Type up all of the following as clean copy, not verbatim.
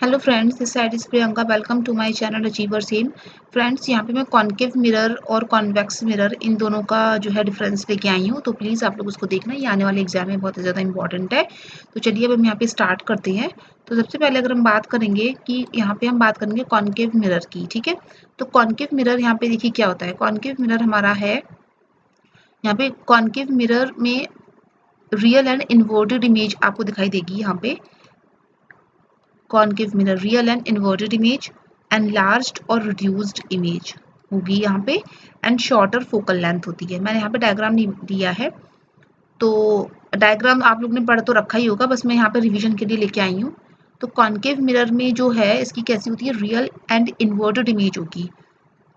Hello friends, this side is Priyanka. Welcome to my channel achievers M. Friends, यहाँ पे मैं concave mirror और convex mirror इन दोनों का जो है डिफरेंस लेके आई हूँ, तो प्लीज़ आप लोग उसको देखना, ये आने वाले एग्जाम में बहुत ज़्यादा इंपॉर्टेंट है। तो चलिए अब हम यहाँ पे स्टार्ट करते हैं। तो सबसे पहले अगर हम बात करेंगे कि यहाँ पे हम बात करेंगे कॉन्केव मिरर की, ठीक है। तो कॉन्केव मिरर यहाँ पे देखिए क्या होता है। कॉन्केव मिरर हमारा है, यहाँ पे कॉन्केव मिरर में रियल एंड इन्वर्टेड इमेज आपको दिखाई देगी। यहाँ पे concave mirror real and inverted image, enlarged और रिड्यूस्ड इमेज होगी यहाँ पे, एंड शॉर्टर फोकल लेंथ होती है। मैंने यहाँ पे डायग्राम नहीं दिया है, तो डायग्राम आप लोग ने पढ़ तो रखा ही होगा, बस मैं यहाँ पे रिवीजन के लिए लेके आई हूँ। तो कॉन्केव मिरर में जो है इसकी कैसी होती है, रियल एंड इन्वर्टेड इमेज होगी।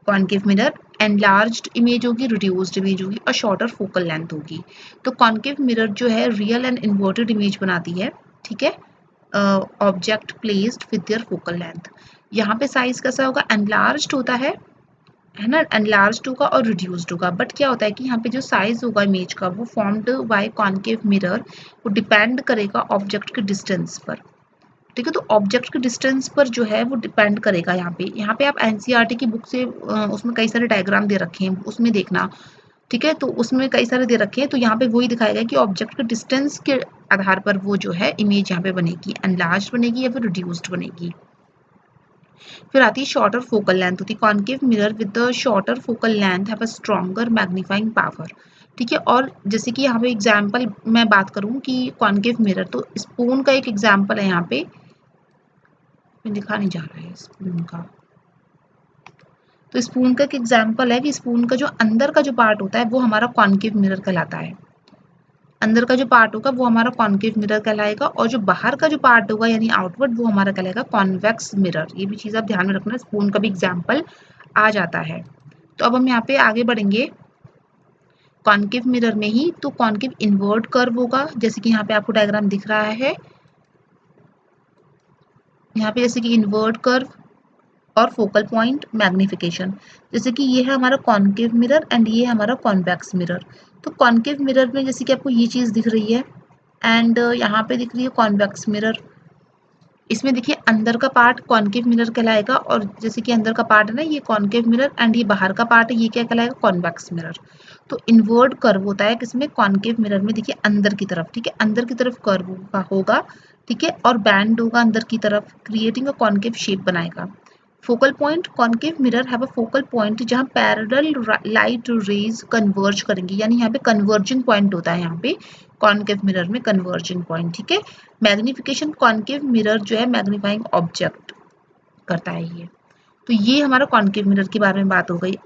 कॉन्केव मिरर एनलार्ज्ड इमेज होगी, रिड्यूस्ड इमेज होगी और शॉर्टर फोकल लेंथ होगी। तो कॉन्केव मिरर जो है रियल एंड इन्वर्टेड इमेज बनाती है, ठीक है, object placed with their focal length. यहाँ पे साइज कैसा होगा, एनलार्ज्ड होता है ना, एनलार्ज्ड होगा और रिड्यूस्ड होगा। बट क्या होता है कि यहाँ पे जो साइज होगा इमेज का वो फॉर्म्ड बाय कॉन्केव मिरर, वो डिपेंड करेगा ऑब्जेक्ट के डिस्टेंस पर, ठीक है। तो ऑब्जेक्ट के डिस्टेंस पर जो है वो डिपेंड करेगा। यहाँ पे आप एनसीईआरटी की बुक से उसमें कई सारे डायग्राम दे रखे हैं, उसमें देखना, ठीक है। तो उसमें कई सारे दे रखे हैं, तो यहाँ पे वही दिखाएगा कि ऑब्जेक्ट के डिस्टेंस के आधार पर वो जो है इमेज यहाँ पे बनेगी, एनलार्ज बनेगी या फिर रिड्यूस्ड बनेगी। फिर आती है शॉर्टर फोकल लेंथ होती है। Concave mirror with the shorter focal length have a stronger magnifying power, ठीक है। और जैसे कि यहाँ पे एग्जाम्पल मैं बात करूँ कि कॉन्केव मिरर, तो स्पून का एक एग्जाम्पल है, यहाँ पे दिखा नहीं जा रहा है स्पून का। तो स्पून का एक एग्जाम्पल है कि स्पून का जो अंदर का जो पार्ट होता है वो हमारा कॉन्केव मिरर कहलाता है। अंदर का जो पार्ट होगा वो हमारा कॉन्केव मिरर कहलाएगा, और जो बाहर का जो पार्ट होगा यानी आउटवर्ड वो हमारा कहलाएगा कॉन्वेक्स मिरर। ये भी चीज़ आप ध्यान में रखना, स्पून का भी एग्जाम्पल आ जाता है। तो अब हम यहाँ पे आगे बढ़ेंगे कॉन्केव मिरर में ही। तो कॉन्केव इन्वर्ट कर्व होगा, जैसे कि यहाँ पे आपको डायग्राम दिख रहा है, यहाँ पे जैसे कि इन्वर्ट कर्व और फोकल पॉइंट मैग्निफिकेशन। जैसे कि ये है हमारा कॉन्केव मिरर एंड ये है हमारा कॉन्वेक्स मिरर। तो कॉन्केव मिरर में जैसे कि आपको ये चीज़ दिख रही है, एंड यहाँ पे दिख रही है कॉन्वेक्स मिरर। इसमें देखिए अंदर का पार्ट कॉन्केव मिरर कहलाएगा, और जैसे कि अंदर का पार्ट है ना ये कॉन्केव मिरर, एंड ये बाहर का पार्ट है ये क्या कहलाएगा, कॉन्वेक्स मिरर। तो इन्वर्ट कर्व होता है किसमें, कॉन्केव मिरर में, देखिए अंदर की तरफ, ठीक है, अंदर की तरफ कर्व होगा, ठीक है, और बैंड होगा अंदर की तरफ, क्रिएटिंग अ कॉन्केव शेप बनाएगा। Focal point, concave mirror have a focal point जहाँ पैरेलल लाइट रेज कन्वर्ज करेंगी, यानी यहाँ पे कन्वर्जिंग पॉइंट होता है, यहाँ पे कॉन्केव मिरर में कन्वर्जिंग पॉइंट, ठीक है। मैग्निफिकेशन, कॉन्केव मिरर जो है मैग्नीफाइंग ऑब्जेक्ट करता है ये। तो ये हमारा कॉन्केव मिरर के बारे में बात हो गई।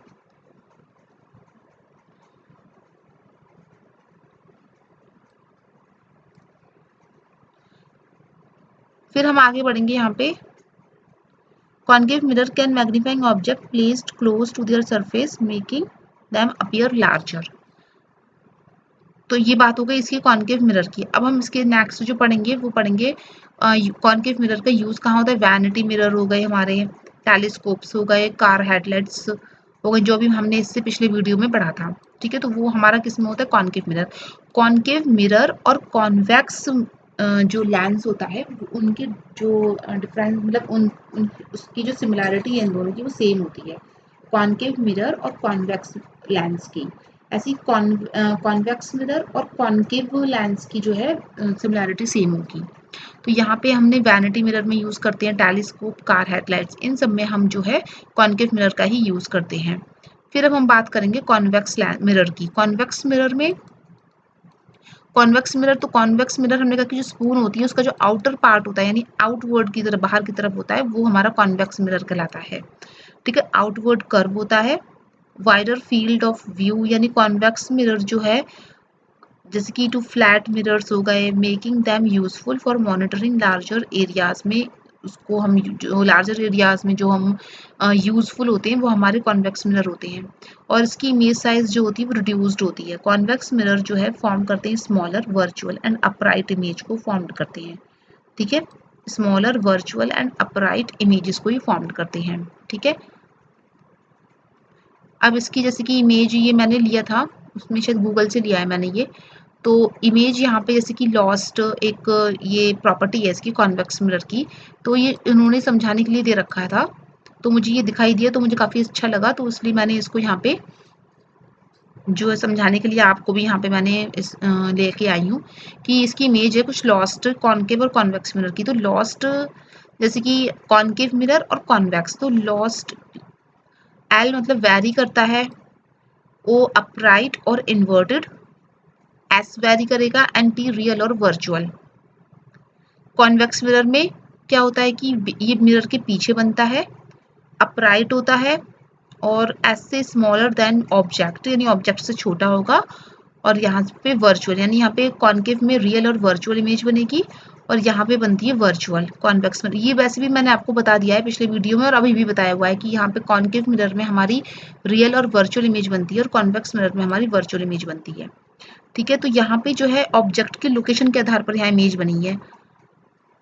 फिर हम आगे बढ़ेंगे यहाँ पे, concave mirror can magnifying object placed close to their surface making them appear larger. तो ये बात हो गई इसकी कॉन्केव मिरर की। अब हम इसके नेक्स्ट जो पढ़ेंगे वो पढ़ेंगे कॉन्केव मिरर का यूज कहाँ होता है। वैनिटी मिरर हो गए हमारे, टेलीस्कोप्स हो गए, कार हेडलाइट्स हो गए, जो भी हमने इससे पिछले वीडियो में पढ़ा था, ठीक है। तो वो हमारा किस में होता है, कॉन्केव मिरर। कॉन्केव मिरर और कॉन्वेक्स जो लेंस होता है उनके जो डिफरेंस, मतलब उसकी जो सिमिलैरिटी है इन दोनों की वो सेम होती है, कॉन्केव मिरर और कॉन्वेक्स लेंस की। ऐसी कॉन्वेक्स मिरर और कॉन्केव लेंस की जो है सिमिलैरिटी सेम होगी। तो यहाँ पे हमने वैनिटी मिरर में यूज़ करते हैं, टेलीस्कोप, कार हेडलाइट्स, इन सब में हम जो है कॉन्केव मिरर का ही यूज़ करते हैं। फिर अब हम बात करेंगे कॉन्वेक्स मिरर की। कॉन्वेक्स मिरर में, कॉन्वेक्स मिरर, तो कॉन्वेक्स मिरर हमने कहा कि जो स्पून होती है उसका जो आउटर पार्ट होता है यानी आउटवर्ड की तरफ, बाहर की तरफ होता है, वो हमारा कॉन्वेक्स मिरर कहलाता है, ठीक है। आउटवर्ड कर्व होता है, वाइडर फील्ड ऑफ व्यू, यानी कॉन्वेक्स मिरर जो है जैसे कि टू फ्लैट मिरर्स हो गए, making them useful for monitoring larger areas में, उसको हम जो लार्जर एरियाज में जो हम यूजफुल होते हैं वो हमारे कॉन्वेक्स मिरर होते हैं। और इसकी इमेज साइज जो होती है वो रिड्यूस्ड होती है। कॉन्वेक्स मिरर जो है फॉर्म करते हैं smaller virtual and upright image को फॉर्म करते हैं, ठीक है, smaller virtual and upright images को ही फॉर्म करते हैं, ठीक है। अब इसकी जैसे कि इमेज ये मैंने लिया था, उसमें शायद गूगल से लिया है मैंने ये। तो इमेज यहाँ पे जैसे कि लॉस्ट एक ये प्रॉपर्टी है इसकी कॉन्वेक्स मिरर की, तो ये इन्होंने समझाने के लिए दे रखा था, तो मुझे ये दिखाई दिया तो मुझे काफ़ी अच्छा लगा, तो इसलिए मैंने इसको यहाँ पे जो है समझाने के लिए आपको भी यहाँ पे मैंने इस लेके आई हूँ कि इसकी इमेज है कुछ लॉस्ट कॉनकेव और कॉन्वेक्स मिरर की। तो लॉस्ट जैसे कि कॉनकेव मिरर और कॉन्वेक्स, तो लॉस्ट एल मतलब वैरी करता है, ओ अपराइट और इन्वर्टेड, एस वैरी करेगा, एंड टी रियल और वर्चुअल। कॉन्वेक्स मिरर में क्या होता है कि ये मिरर के पीछे बनता है, अपराइट होता है और एस से स्मॉलर देन ऑब्जेक्ट, यानी ऑब्जेक्ट से छोटा होगा, और यहाँ पे वर्चुअल, यानी यहाँ पे कॉन्केव में रियल और वर्चुअल इमेज बनेगी और यहाँ पे बनती है वर्चुअल कॉन्वेक्स मिरर। ये वैसे भी मैंने आपको बता दिया है पिछले वीडियो में और अभी भी बताया हुआ है कि यहाँ पे कॉन्केव मिरर में हमारी रियल और वर्चुअल इमेज बनती है और कॉन्वेक्स मिरर में हमारी वर्चुअल इमेज बनती है। ठीक है, तो यहाँ पे जो है ऑब्जेक्ट की लोकेशन के आधार पर यहाँ इमेज बनी है।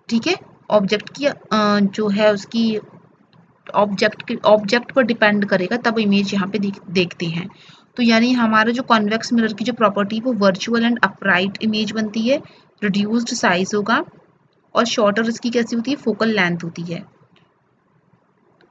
ठीक है, ऑब्जेक्ट की जो है उसकी ऑब्जेक्ट पर डिपेंड करेगा, तब इमेज यहाँ पे देखते हैं। तो यानी हमारा जो कॉन्वेक्स मिरर की जो प्रॉपर्टी वो वर्चुअल एंड अपराइट इमेज बनती है, रिड्यूस्ड साइज होगा और शॉर्टर इसकी कैसी होती है, फोकल लेंथ होती है।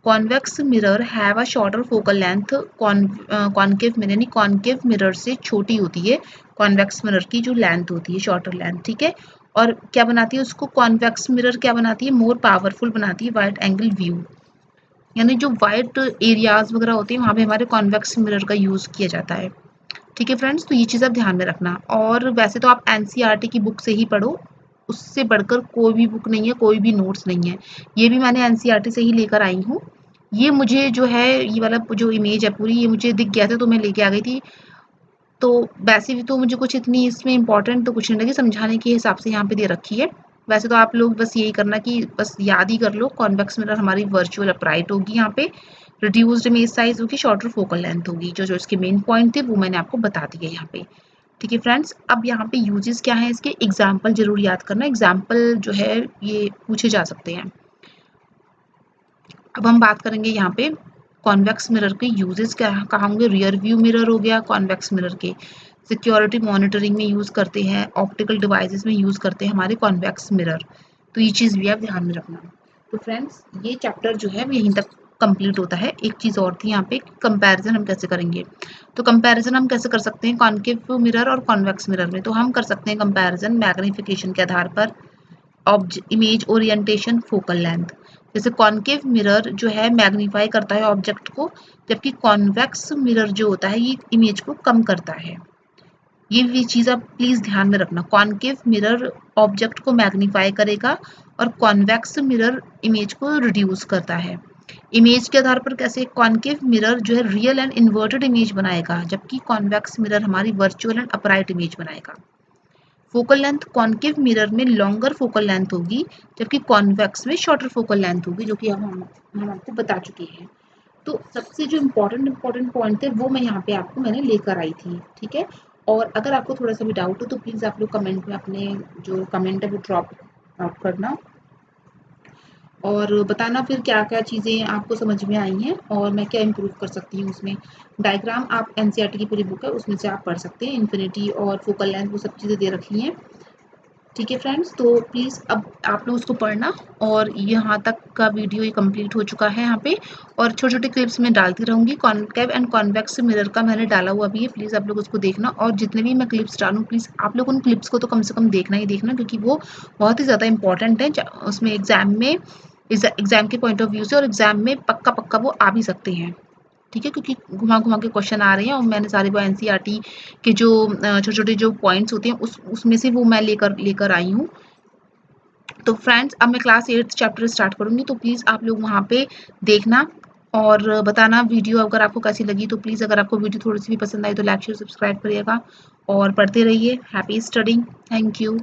Convex mirror have a shorter focal length, concave mirror यानी कॉनकेव मिरर से छोटी होती है कॉन्वेक्स मिरर की जो लेंथ होती है, शॉर्टर लेंथ। ठीक है, और क्या बनाती है उसको कॉन्वेक्स मिरर क्या बनाती है, मोर पावरफुल बनाती है वाइड एंगल व्यू, यानी जो वाइड एरियाज वगैरह होते हैं वहाँ पे हमारे कॉन्वेक्स मिरर का यूज़ किया जाता है। ठीक है फ्रेंड्स, तो ये चीज़ आप ध्यान में रखना। और वैसे तो आप एनसीईआरटी की बुक से ही पढ़ो, उससे बढ़कर कोई भी बुक नहीं है, कोई भी नोट्स नहीं है। ये भी मैंने एनसीईआरटी से ही लेकर आई हूँ। ये मुझे जो है ये वाला जो इमेज है पूरी, ये मुझे दिख गया था तो मैं लेके आ गई थी। तो वैसे भी तो मुझे कुछ इतनी इसमें इंपॉर्टेंट तो कुछ नहीं लगी, समझाने के हिसाब से यहाँ पे दे रखी है। वैसे तो आप लोग बस यही करना कि बस याद ही कर लो, कॉन्वेक्स मिरर हमारी वर्चुअल अपराइट होगी, यहाँ पे रिड्यूस्ड इमेज साइज होगी, शॉर्टर फोकल लेंथ होगी। जो जो इसके मेन पॉइंट थे वो मैंने आपको बता दिए यहाँ पे। ठीक है फ्रेंड्स, अब यहाँ पे यूजेस क्या है इसके, एग्जाम्पल जरूर याद करना, एग्जाम्पल जो है ये पूछे जा सकते हैं। अब हम बात करेंगे यहाँ पे कॉन्वेक्स मिरर के यूजेस क्या कहाँ होंगे। रियर व्यू मिरर हो गया कॉन्वेक्स मिरर के, सिक्योरिटी मॉनिटरिंग में यूज़ करते हैं, ऑप्टिकल डिवाइसेस में यूज़ करते हैं हमारे कॉन्वेक्स मिरर। तो ये चीज़ भी आप ध्यान में रखना। तो फ्रेंड्स, ये चैप्टर जो है वो यहीं तक कंप्लीट होता है। एक चीज़ और थी यहाँ पे, कंपैरिजन हम कैसे करेंगे। तो कंपैरिजन हम कैसे कर सकते हैं कॉन्केव मिरर और कॉन्वेक्स मिरर में, तो हम कर सकते हैं कंपैरिजन मैग्नीफिकेशन के आधार पर, इमेज ओरिएंटेशन, फोकल लेंथ। जैसे कॉन्केव मिरर जो है मैग्नीफाई करता है ऑब्जेक्ट को, जबकि कॉन्वेक्स मिरर जो होता है ये इमेज को कम करता है। ये भी चीज़ आप प्लीज़ ध्यान में रखना, कॉन्केव मिरर ऑब्जेक्ट को मैग्नीफाई करेगा और कॉन्वेक्स मिरर इमेज को रिड्यूस करता है। इमेज के आधार पर कैसे, कॉन्केव मिरर जो है रियल एंड इन्वर्टेड इमेज बनाएगा, जबकि कॉन्वेक्स मिरर हमारी वर्चुअल एंड अपराइट इमेज बनाएगा। फोकल लेंथ कॉन्केव मिरर में लॉन्गर फोकल लेंथ होगी, जबकि कॉन्वेक्स में शॉर्टर फोकल लेंथ होगी, जो कि हम आपको बता चुके हैं। तो सबसे जो इम्पोर्टेंट पॉइंट थे वो मैं यहाँ पे आपको मैंने लेकर आई थी। ठीक है, और अगर आपको थोड़ा सा भी डाउट हो तो प्लीज़ आप लोग कमेंट में अपने जो कमेंट है वो ड्रॉप करना और बताना फिर क्या क्या चीज़ें आपको समझ में आई हैं और मैं क्या इम्प्रूव कर सकती हूँ उसमें। डायग्राम आप एनसीईआरटी की पूरी बुक है उसमें से आप पढ़ सकते हैं, इन्फिनिटी और फोकल लेंथ वो सब चीज़ें दे रखी हैं। ठीक है फ्रेंड्स, तो प्लीज़ अब आप लोग उसको पढ़ना। और यहाँ तक का वीडियो ये कंप्लीट हो चुका है यहाँ पे, और छोटे छोटे क्लिप्स में डालती रहूँगी। कॉन्केव एंड कॉन्वेक्स मिरर का मैंने डाला हुआ भी है, प्लीज़ आप लोग उसको देखना। और जितने भी मैं क्लिप्स डालूँ प्लीज़ आप लोग उन क्लिप्स को तो कम से कम देखना ही देखना, क्योंकि वो बहुत ही ज़्यादा इंपॉर्टेंट है उसमें एग्जाम के पॉइंट ऑफ व्यू से, और एग्जाम में पक्का वो आ भी सकते हैं। ठीक है, क्योंकि घुमा के क्वेश्चन आ रहे हैं और मैंने सारे वो एनसीईआरटी के जो छोटे छोटे जो पॉइंट्स होते हैं उसमें से वो मैं लेकर आई हूँ। तो फ्रेंड्स, अब मैं क्लास 8 चैप्टर स्टार्ट करूँगी, तो प्लीज़ आप लोग वहाँ पे देखना और बताना वीडियो अगर आपको कैसी लगी। तो प्लीज़ अगर आपको वीडियो थोड़ी सी भी पसंद आई तो लाइक शेयर सब्सक्राइब करिएगा और पढ़ते रहिए। Happy studying, thank you.